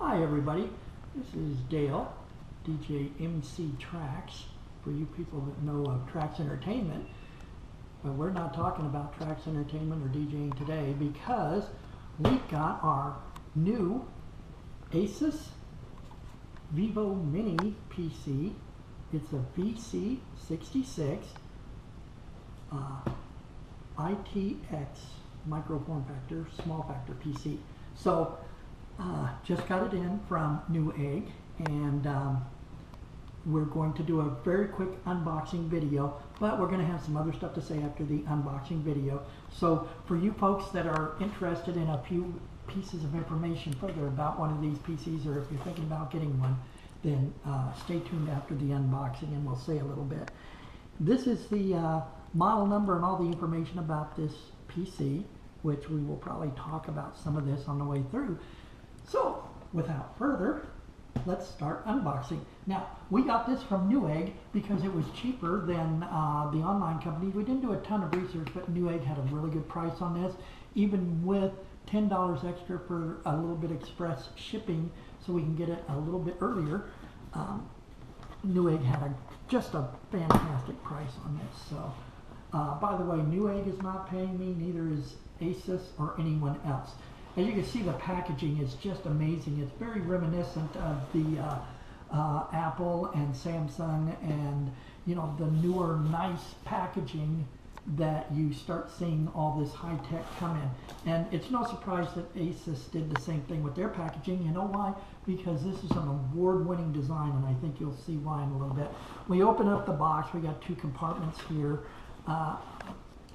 Hi everybody, this is Dale, DJ MC Tracks, for you people that know of Tracks Entertainment. But we're not talking about Tracks Entertainment or DJing today because we've got our new ASUS Vivomini PC. It's a VC66 ITX micro form factor, small factor PC. So just got it in from Newegg, and we're going to do a very quick unboxing video, but we're going to have some other stuff to say after the unboxing video. So for you folks that are interested in a few pieces of information further about one of these PCs, or if you're thinking about getting one, then stay tuned after the unboxing and we'll say a little bit. This is the model number and all the information about this PC, which we will probably talk about some of this on the way through. So without further, let's start unboxing. Now, we got this from Newegg because it was cheaper than the online company. We didn't do a ton of research, but Newegg had a really good price on this, even with $10 extra for a little bit express shipping, so we can get it a little bit earlier. Newegg had just a fantastic price on this. So, by the way, Newegg is not paying me, neither is ASUS or anyone else. As you can see, the packaging is just amazing. It's very reminiscent of the Apple and Samsung and, you know, the newer nice packaging that you start seeing all this high tech come in. And it's no surprise that ASUS did the same thing with their packaging. You know why? Because this is an award-winning design, and I think you'll see why in a little bit. We open up the box. We got two compartments here.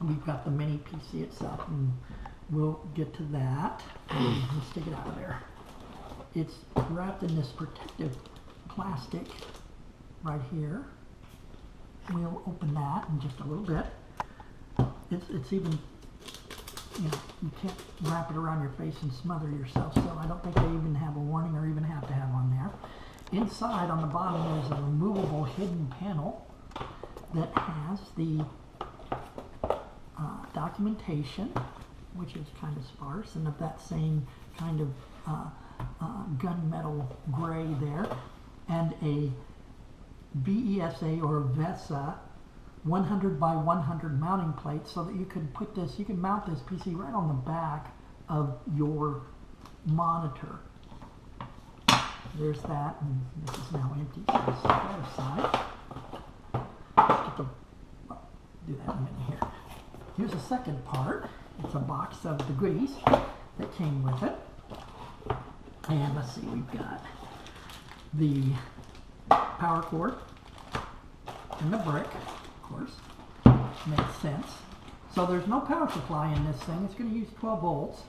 We've got the mini PC itself, and we'll get to that. Let's take it out of there. It's wrapped in this protective plastic right here. We'll open that in just a little bit. It's even, you know, you can't wrap it around your face and smother yourself, so I don't think they even have a warning or even have to have on there. Inside, on the bottom, there's a removable hidden panel that has the documentation, which is kind of sparse and of that same kind of gunmetal gray there, and a VESA or VESA 100 by 100 mounting plate, so that you can put this, you can mount this PC right on the back of your monitor. There's that, and this is now empty. So let's set that aside. Let's get do that in a minute here. Here's the second part. It's a box of the goodies that came with it. And let's see, we've got the power cord and the brick, of course. Makes sense. So there's no power supply in this thing. It's going to use 12 volts.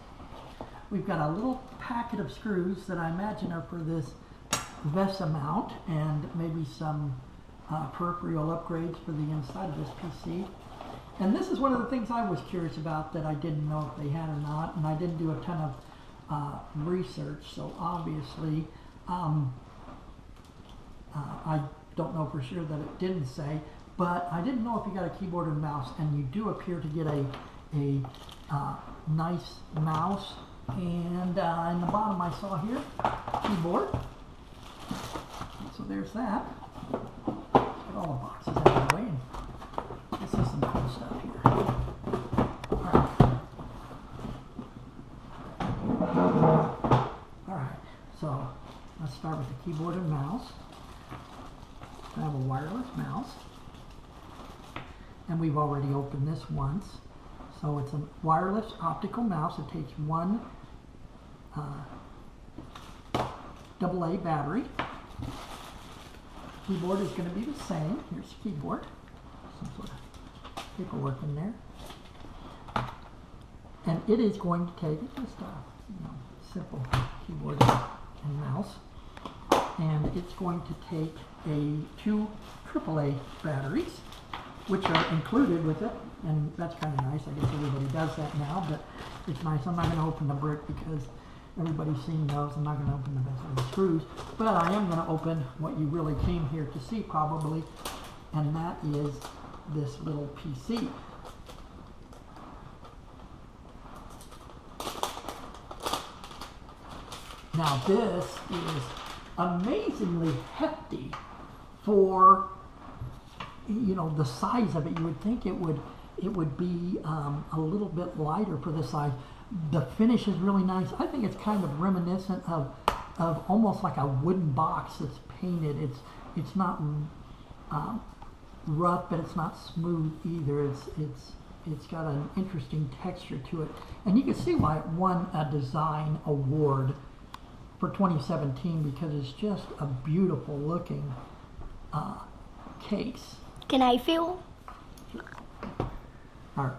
We've got a little packet of screws that I imagine are for this VESA mount, and maybe some peripheral upgrades for the inside of this PC. And this is one of the things I was curious about that I didn't know if they had or not, and I didn't do a ton of research, so obviously I don't know for sure that it didn't say, but I didn't know if you got a keyboard and mouse, and you do appear to get a nice mouse, and in the bottom I saw here, keyboard. So there's that. Get all the boxes out of the way, and this is some cool stuff here. Alright, so let's start with the keyboard and mouse. I have a wireless mouse, and we've already opened this once. So it's a wireless optical mouse. It takes one AA battery. Keyboard is going to be the same. Here's the keyboard. Some sort of paperwork in there. And it is going to take just a simple keyboard and mouse. And it's going to take two AAA batteries, which are included with it. And that's kind of nice. I guess everybody does that now, but it's nice. I'm not going to open the brick because everybody's seen those. I'm not going to open the rest of the screws, but I am going to open what you really came here to see probably, and that is this little PC. Now this is amazingly hefty for, you know, the size of it. You would think it would be a little bit lighter for this size. The finish is really nice. I think it's kind of reminiscent of almost like a wooden box that's painted. It's not rough, but it's not smooth either. It's got an interesting texture to it, and you can see why it won a design award for 2017, because it's just a beautiful looking case. Can I feel? Our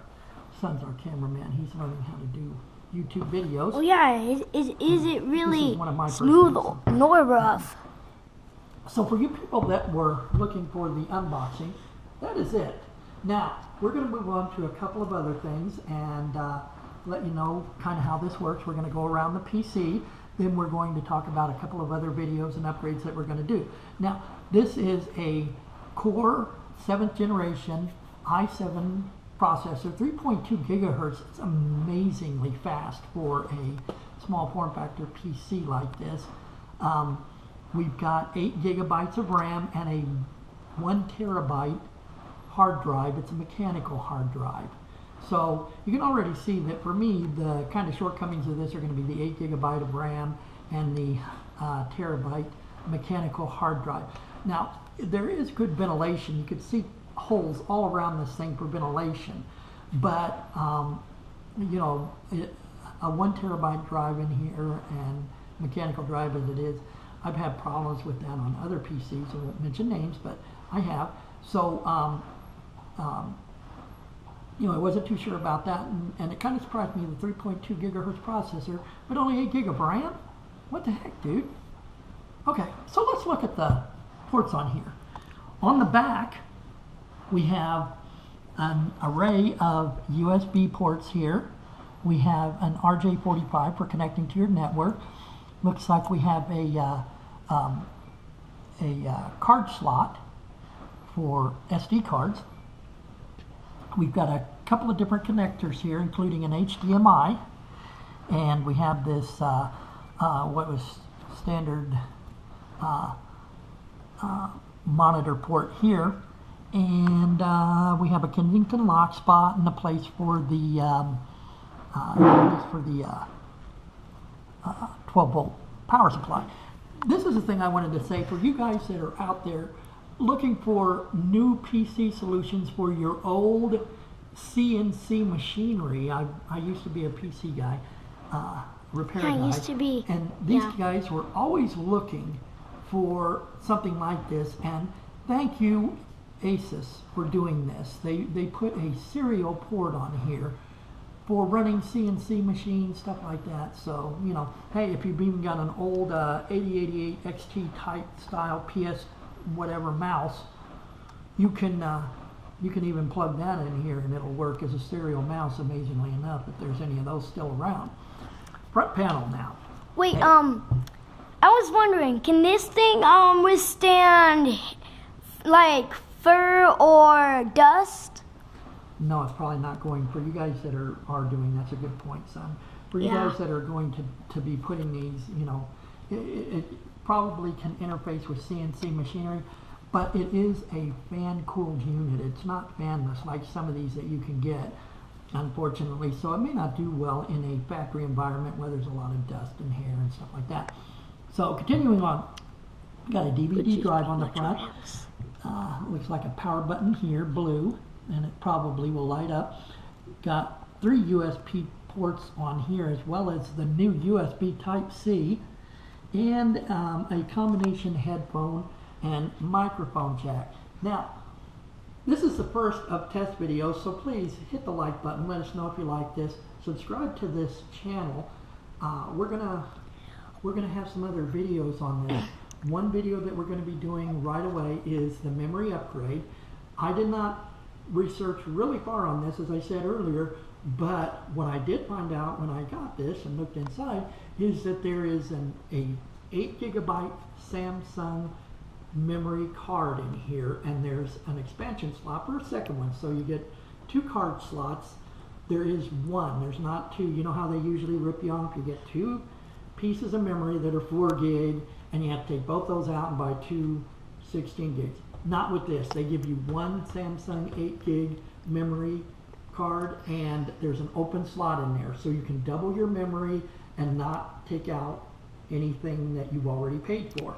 son's our cameraman. He's learning how to do YouTube videos. Oh yeah, is it really is smooth nor rough? So for you people that were looking for the unboxing, that is it. Now, we're going to move on to a couple of other things and let you know kind of how this works. We're going to go around the PC, then we're going to talk about a couple of other videos and upgrades that we're going to do. Now, this is a Core 7th generation i7 processor, 3.2 gigahertz. It's amazingly fast for a small form factor PC like this. We've got 8 gigabytes of RAM and a 1 terabyte hard drive. It's a mechanical hard drive. So you can already see that for me, the kind of shortcomings of this are going to be the 8 gigabyte of RAM and the terabyte mechanical hard drive. Now, there is good ventilation. You can see holes all around this thing for ventilation, but you know, a 1 terabyte drive in here and mechanical drive as it is, I've had problems with that on other PCs. I won't mention names, but I have. So you know, I wasn't too sure about that, and it kind of surprised me, the 3.2 gigahertz processor, but only 8 gig of RAM? What the heck, dude? Okay, so let's look at the ports on here. On the back, we have an array of USB ports here. We have an RJ45 for connecting to your network. Looks like we have a card slot for SD cards. We've got a couple of different connectors here, including an HDMI, and we have this what was standard monitor port here, and we have a Kensington lock spot and a place for the 12-volt power supply. This is the thing I wanted to say for you guys that are out there looking for new PC solutions for your old CNC machinery. I used to be a PC guy, repair guy. I used to be. And these guys were always looking for something like this, and thank you, ASUS, for doing this. They put a serial port on here for running CNC machines, stuff like that. So, you know, hey, if you've even got an old 8088 XT type style PS whatever mouse, you can even plug that in here and it'll work as a serial mouse, amazingly enough, if there's any of those still around. Front panel now. Wait, hey. I was wondering, can this thing withstand like fur or dust? No, it's probably not going. For you guys that are doing, that's a good point, son. For you guys that are going to be putting these, you know, it probably can interface with CNC machinery, but it is a fan-cooled unit. It's not fanless like some of these that you can get, unfortunately. So it may not do well in a factory environment where there's a lot of dust and hair and stuff like that. So continuing on, we got a DVD drive on the front. Looks like a power button here, blue, and it probably will light up. Got 3 USB ports on here, as well as the new USB Type-C, and a combination headphone and microphone jack. Now, this is the first of test videos, so please hit the like button. Let us know if you like this. Subscribe to this channel. We're gonna have some other videos on this. One video that we're going to be doing right away is the memory upgrade. I did not research really far on this, as I said earlier, but what I did find out when I got this and looked inside is that there is an 8 gigabyte Samsung memory card in here, and there's an expansion slot for a second one, so you get 2 card slots. There is one, there's not 2. You know how they usually rip you off? You get 2 pieces of memory that are 4 gig, and you have to take both those out and buy two 16 gigs. Not with this. They give you one Samsung 8 gig memory card, and there's an open slot in there, so you can double your memory and not take out anything that you've already paid for.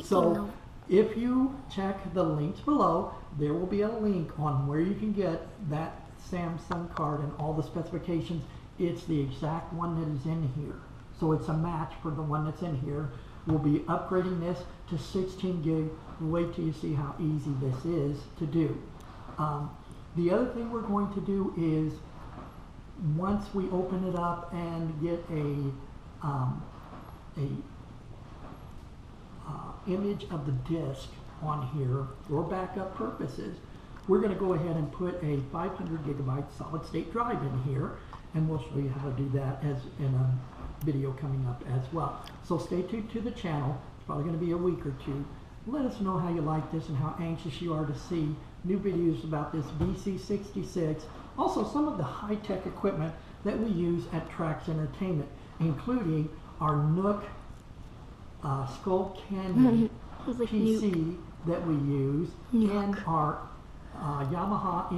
So if you check the links below, there will be a link on where you can get that Samsung card and all the specifications. It's the exact one that is in here, so it's a match for the one that's in here. We'll be upgrading this to 16 gig. Wait till you see how easy this is to do. The other thing we're going to do is, once we open it up and get a image of the disk on here for backup purposes, we're going to go ahead and put a 500 gigabyte solid state drive in here, and we'll show you how to do that as in a video coming up as well. So stay tuned to the channel. It's probably going to be a week or two. Let us know how you like this and how anxious you are to see new videos about this VC66. Also, some of the high-tech equipment that we use at Trax Entertainment, including our Nook Skull Candy PC that we use, and our Yamaha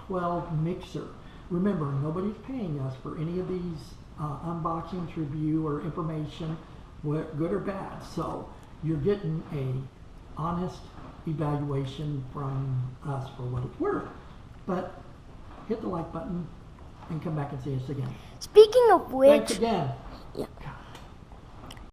MG12 mixer. Remember, nobody's paying us for any of these unboxings, review, or information, good or bad. So you're getting a honest evaluation from us for what it's worth. But hit the like button and come back and see us again. Speaking of which, thanks again.